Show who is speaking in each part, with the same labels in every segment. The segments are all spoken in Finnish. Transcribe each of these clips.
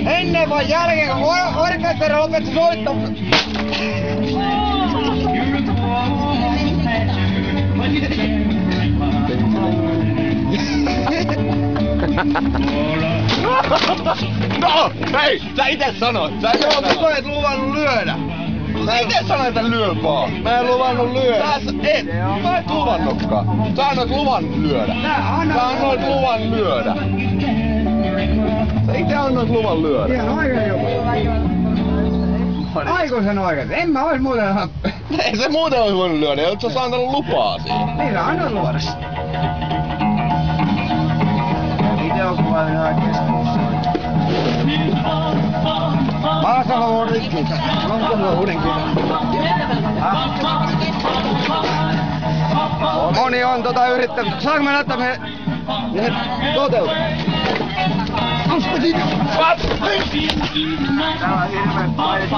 Speaker 1: Ennen vai jälkeen, kun orkesteri lopetti soittamassa.
Speaker 2: No, hei! Sä ite sanoit!
Speaker 1: Joo, mä et luvannut lyödä.
Speaker 2: Sä ite sanoit, että lyö vaan!
Speaker 1: Mä en luvannut lyödä.
Speaker 2: Mä et luvannutkaan! Sä annoit luvan lyödä! Sä annoit luvan lyödä! Sä ite annoit luvan lyödä!
Speaker 1: Ihan oikein joku. Aikuisen oikein. En mä ois muuten...
Speaker 2: Ei se muuten ois voinut lyödä, jos sä antanut lupaa siihen.
Speaker 1: Niin sä annoit luoda. Ite on kuvallinen oikeesti. Maasalo on rikki. Onko mulla uuden kitan? Moni on yrittänyt. Saanko mä näyttää me toteutu? Onks mä siinä?
Speaker 2: What?
Speaker 1: Täällä on hirveen pari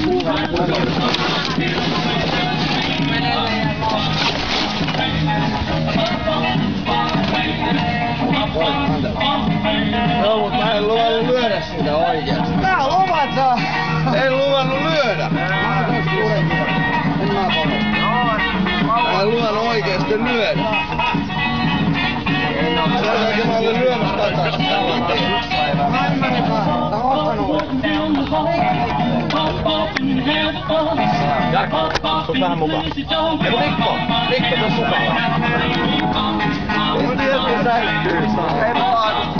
Speaker 1: kuukautta. Joo, mut mä en luvannut lyödä sitä oikeesti. Tää luvat saa! En luvannut lyödä! En mä Mä en luvannut oikeesti lyödä. Sen takia mä olin lyönyt takaisin. Mä ymmärrän, tää on ottanut.
Speaker 2: Jarkko, tuu vähän mukaan. Eiku Mikko tuu mukaan.
Speaker 1: Ei tietysti sähkyy. Ei vaan.